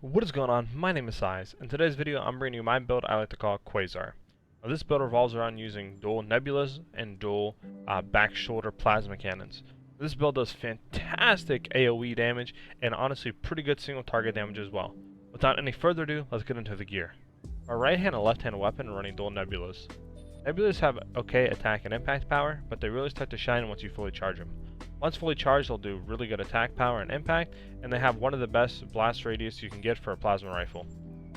What is going on? My name is Size. In today's video, I'm bringing you my build I like to call Quasar. Now, this build revolves around using dual nebulas and dual back shoulder plasma cannons. This build does fantastic AoE damage and honestly pretty good single target damage as well. Without any further ado, let's get into the gear. Our right hand and left hand weapon are running dual nebulas. Nebulas have okay attack and impact power, but they really start to shine once you fully charge them. Once fully charged, they'll do really good attack power and impact, and they have one of the best blast radius you can get for a plasma rifle.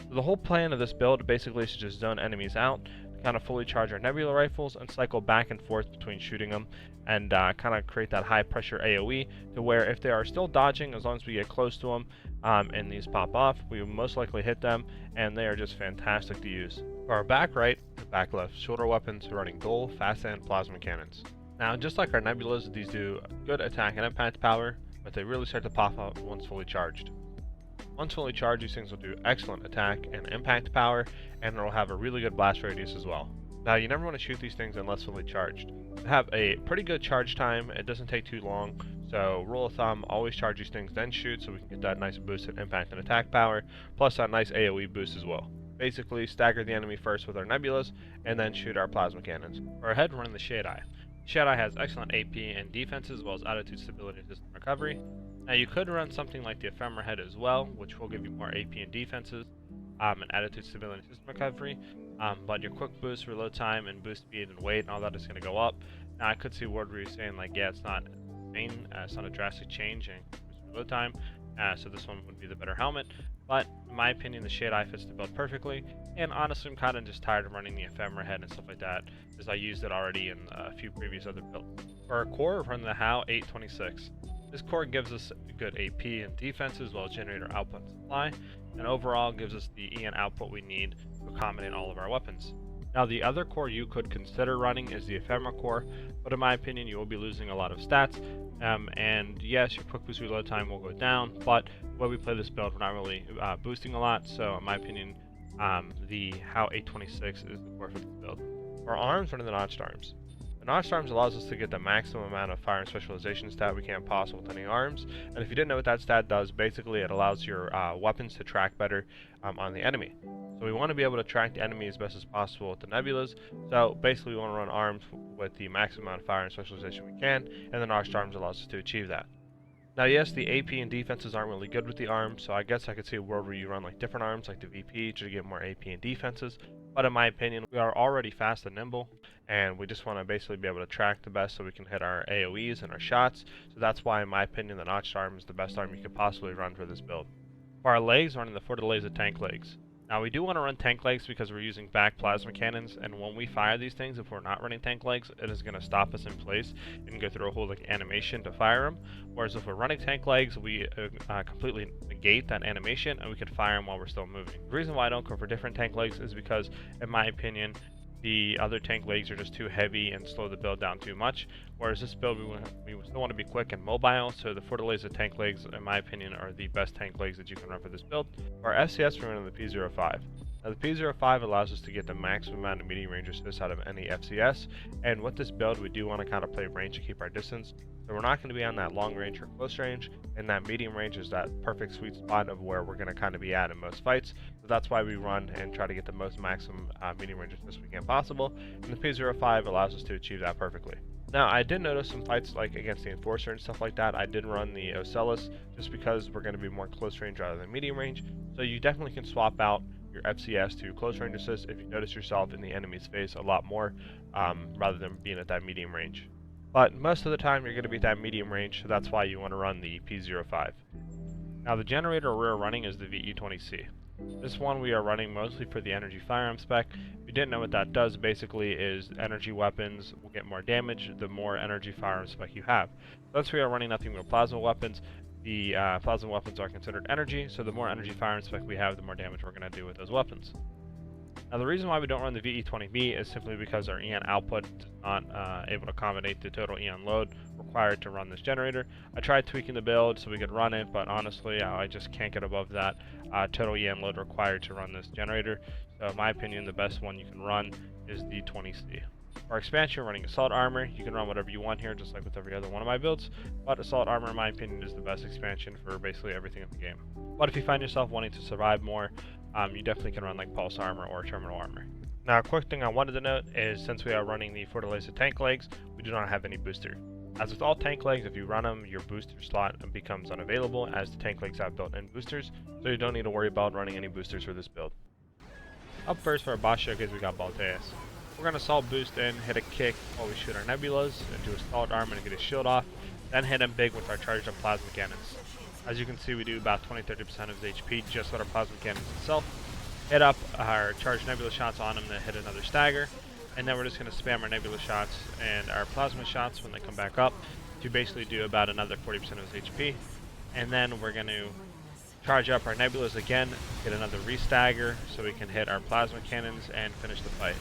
So the whole plan of this build basically is to just zone enemies out, to kind of fully charge our nebula rifles, and cycle back and forth between shooting them, and kind of create that high pressure AoE to where if they are still dodging, as long as we get close to them and these pop off, we will most likely hit them, and they are just fantastic to use. For our back right and back left shoulder weapons, we're running dual fast hand plasma cannons. Now, just like our nebulas, these do good attack and impact power, but they really start to pop up once fully charged. Once fully charged, these things will do excellent attack and impact power, and they'll have a really good blast radius as well. Now, you never want to shoot these things unless fully charged. They have a pretty good charge time, it doesn't take too long, so rule of thumb, always charge these things then shoot so we can get that nice boost in impact and attack power, plus that nice AoE boost as well. Basically, stagger the enemy first with our nebulas, and then shoot our plasma cannons. For our head, running the Shade Eye. Shade Eye has excellent AP and defense as well as attitude, stability, and system recovery. Now you could run something like the Ephemera Head as well, which will give you more AP and defenses, and attitude, stability, and system recovery. But your quick boost, reload time, and boost speed and weight and all that is going to go up. Now I could see word where you're saying like, yeah, it's not it's not a drastic change in reload time, so this one would be the better helmet. But in my opinion, the Shade Eye fits the build perfectly, and honestly I'm kind of just tired of running the Ephemera Head and stuff like that, as I used it already in a few previous other builds. For our core, we're running the HAL 826. This core gives us good AP and defense as well as generator output and supply, and overall gives us the EN output we need to accommodate all of our weapons. Now the other core you could consider running is the Ephemera core, but in my opinion you will be losing a lot of stats, and yes, your quick boost reload time will go down, but the way we play this build we're not really boosting a lot, so in my opinion the HAL 826 is the core for this build. For arms, running the notched arms. The notched arms allows us to get the maximum amount of fire and specialization stat we can possible with any arms, and if you didn't know what that stat does, basically it allows your weapons to track better on the enemy. So we want to be able to track the enemy as best as possible with the nebulas, so basically we want to run arms with the maximum amount of fire and specialization we can, and the notched arms allows us to achieve that. Now yes, the AP and defenses aren't really good with the arms, so I guess I could see a world where you run like different arms like the VP to get more AP and defenses, but in my opinion we are already fast and nimble, and we just want to basically be able to track the best so we can hit our AoEs and our shots, so that's why in my opinion the notched arm is the best arm you could possibly run for this build. For our legs, running the Fortaleza tank legs. Now we do want to run tank legs because we're using back plasma cannons, and when we fire these things, if we're not running tank legs, it is going to stop us in place and go through a whole like animation to fire them. Whereas if we're running tank legs, we completely negate that animation and we can fire them while we're still moving. The reason why I don't go for different tank legs is because, in my opinion, the other tank legs are just too heavy and slow the build down too much, whereas this build we still want to be quick and mobile, so the Fortaleza tank legs, in my opinion, are the best tank legs that you can run for this build. For our FCS, we're running the P05. Now the P05 allows us to get the maximum amount of medium range assist out of any FCS, and with this build we do want to kind of play range to keep our distance, so we're not going to be on that long range or close range, and that medium range is that perfect sweet spot of where we're going to kind of be at in most fights, so that's why we run and try to get the most maximum medium range assist we can possible, and the P05 allows us to achieve that perfectly. Now, I did notice some fights like against the Enforcer and stuff like that, I did run the Ocellus just because we're going to be more close range rather than medium range, so you definitely can swap out your FCS to close range assist if you notice yourself in the enemy's face a lot more rather than being at that medium range. But most of the time you're going to be at that medium range, so that's why you want to run the P05. Now the generator we're running is the VE20C. This one we are running mostly for the energy firearm spec. If you didn't know what that does, basically is energy weapons will get more damage the more energy firearm spec you have. Since we are running nothing but plasma weapons, the plasma weapons are considered energy, so the more energy firearm spec we have, the more damage we're going to do with those weapons. Now the reason why we don't run the VE20B is simply because our EN output is not able to accommodate the total EN load required to run this generator. I tried tweaking the build so we could run it, but honestly I just can't get above that total EN load required to run this generator. So in my opinion the best one you can run is the 20C. For expansion, we're running Assault Armor. You can run whatever you want here, just like with every other one of my builds, but Assault Armor, in my opinion, is the best expansion for basically everything in the game. But if you find yourself wanting to survive more, you definitely can run like Pulse Armor or Terminal Armor. Now, a quick thing I wanted to note is since we are running the Fortaleza tank legs, we do not have any booster. As with all tank legs, if you run them, your booster slot becomes unavailable, as the tank legs have built-in boosters, so you don't need to worry about running any boosters for this build. Up first for our boss showcase, we got Bulldoze. We're going to assault boost in, hit a kick while we shoot our nebulas, and do assault armor to get his shield off, then hit him big with our charged up plasma cannons. As you can see, we do about 20-30% of his HP just with our plasma cannons itself. Hit up our charged nebula shots on him to hit another stagger, and then we're just going to spam our nebula shots and our plasma shots when they come back up to basically do about another 40% of his HP. And then we're going to charge up our nebulas again, get another re-stagger so we can hit our plasma cannons and finish the fight.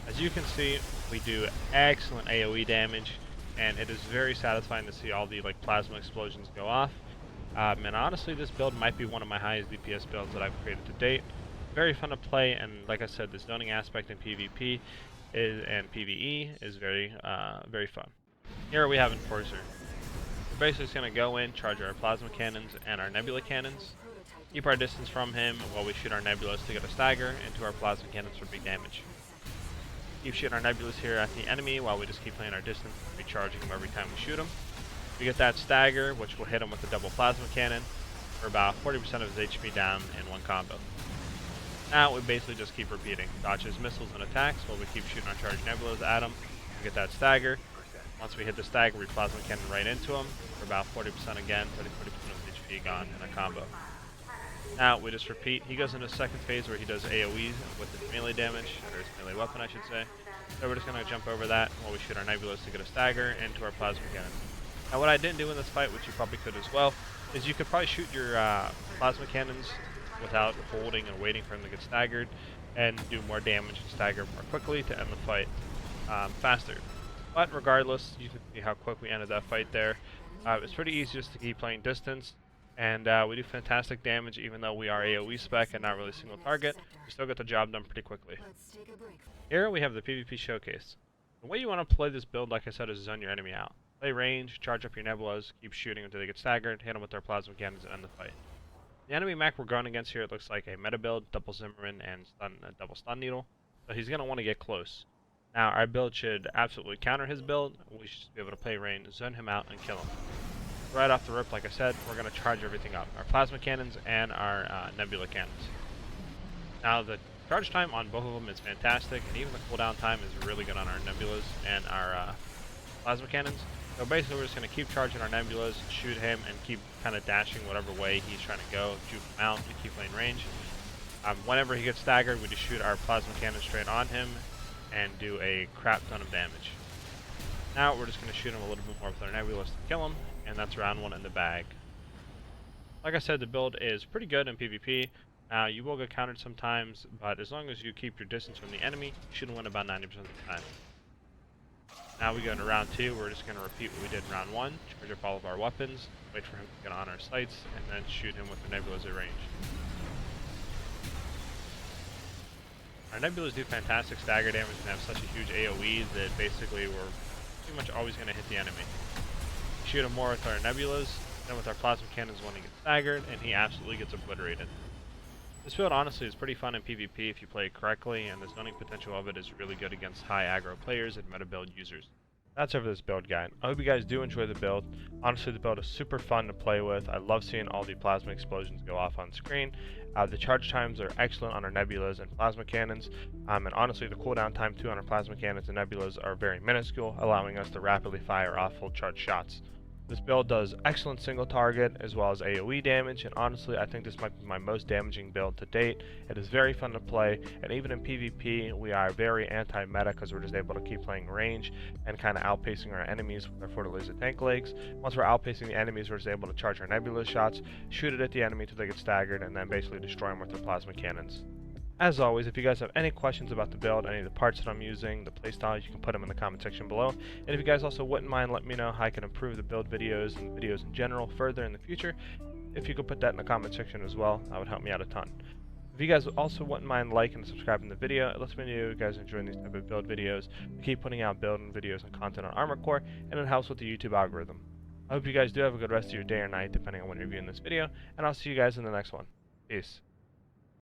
As you can see, we do excellent AoE damage, and it is very satisfying to see all the plasma explosions go off. And honestly, this build might be one of my highest DPS builds that I've created to date. Very fun to play, and like I said, the zoning aspect in PvP and PvE is very fun. Here we have Enforcer. We're basically just going to go in, charge our plasma cannons and our nebula cannons, keep our distance from him while we shoot our nebulas to get a stagger into our plasma cannons for big damage. Keep shooting our nebulas here at the enemy while we just keep playing our distance, recharging him every time we shoot him. We get that stagger, which will hit him with a double plasma cannon for about 40% of his HP down in one combo. Now we basically just keep repeating. Dodge his missiles and attacks while we keep shooting our charged nebulas at him. We get that stagger. Once we hit the stagger, we plasma cannon right into him for about 40% again, 30-40% of his HP gone in a combo. Now we just repeat. He goes into a second phase where he does AoE with his melee damage, or his melee weapon I should say. So we're just going to jump over that while we shoot our nebulas to get a stagger into our plasma cannon. Now what I didn't do in this fight, which you probably could as well, is you could probably shoot your plasma cannons without holding and waiting for him to get staggered, and do more damage and stagger more quickly to end the fight faster. But regardless, you can see how quick we ended that fight there. It's pretty easy just to keep playing distance, and we do fantastic damage even though we are AoE spec and not really single target. We still get the job done pretty quickly. Here we have the PvP showcase. The way you want to play this build, like I said, is zone your enemy out. Play range, charge up your nebulas, keep shooting until they get staggered, hit them with their plasma cannons and end the fight. The enemy mech we're going against here, it looks like a meta build, double Zimmerman and double stun needle, so he's going to want to get close. Now our build should absolutely counter his build. We should just be able to play range, zone him out, and kill him. Right off the rip, like I said, we're going to charge everything up, our plasma cannons and our nebula cannons. Now the charge time on both of them is fantastic, and even the cooldown time is really good on our nebulas and our plasma cannons. So basically we're just going to keep charging our nebulas, shoot him, and keep kind of dashing whatever way he's trying to go, juke him out, and keep playing range. Whenever he gets staggered, we just shoot our plasma cannon straight on him and do a crap ton of damage. Now we're just going to shoot him a little bit more with our nebulas to kill him, and that's round one in the bag. Like I said, the build is pretty good in PvP. You will get countered sometimes, but as long as you keep your distance from the enemy, you should win about 90% of the time. Now we go into round two. We're just going to repeat what we did in round one, charge up all of our weapons, wait for him to get on our sights, and then shoot him with the nebulas at range. Our nebulas do fantastic stagger damage and have such a huge AoE that basically we're pretty much always going to hit the enemy. Shoot him more with our nebulas, then with our plasma cannons when he gets staggered, and he absolutely gets obliterated. This build honestly is pretty fun in PvP if you play it correctly, and the zoning potential of it is really good against high aggro players and meta build users. That's it for this build guide. I hope you guys do enjoy the build. Honestly, the build is super fun to play with. I love seeing all the plasma explosions go off on screen. The charge times are excellent on our nebulas and plasma cannons, and honestly the cooldown time too on our plasma cannons and nebulas are very minuscule, allowing us to rapidly fire off full charge shots. This build does excellent single target as well as AoE damage, and honestly I think this might be my most damaging build to date. It is very fun to play, and even in PvP we are very anti-meta because we're just able to keep playing range and kind of outpacing our enemies with our Fortaleza tank legs. Once we're outpacing the enemies, we're just able to charge our nebula shots, shoot it at the enemy until they get staggered, and then basically destroy them with our plasma cannons. As always, if you guys have any questions about the build, any of the parts that I'm using, the playstyle, you can put them in the comment section below. And if you guys also wouldn't mind, let me know how I can improve the build videos and videos in general further in the future. If you could put that in the comment section as well, that would help me out a ton. If you guys also wouldn't mind liking and subscribing to the video, it lets me know you guys are enjoying these type of build videos. We keep putting out building videos and content on Armored Core, and it helps with the YouTube algorithm. I hope you guys do have a good rest of your day or night, depending on when you're viewing this video, and I'll see you guys in the next one. Peace.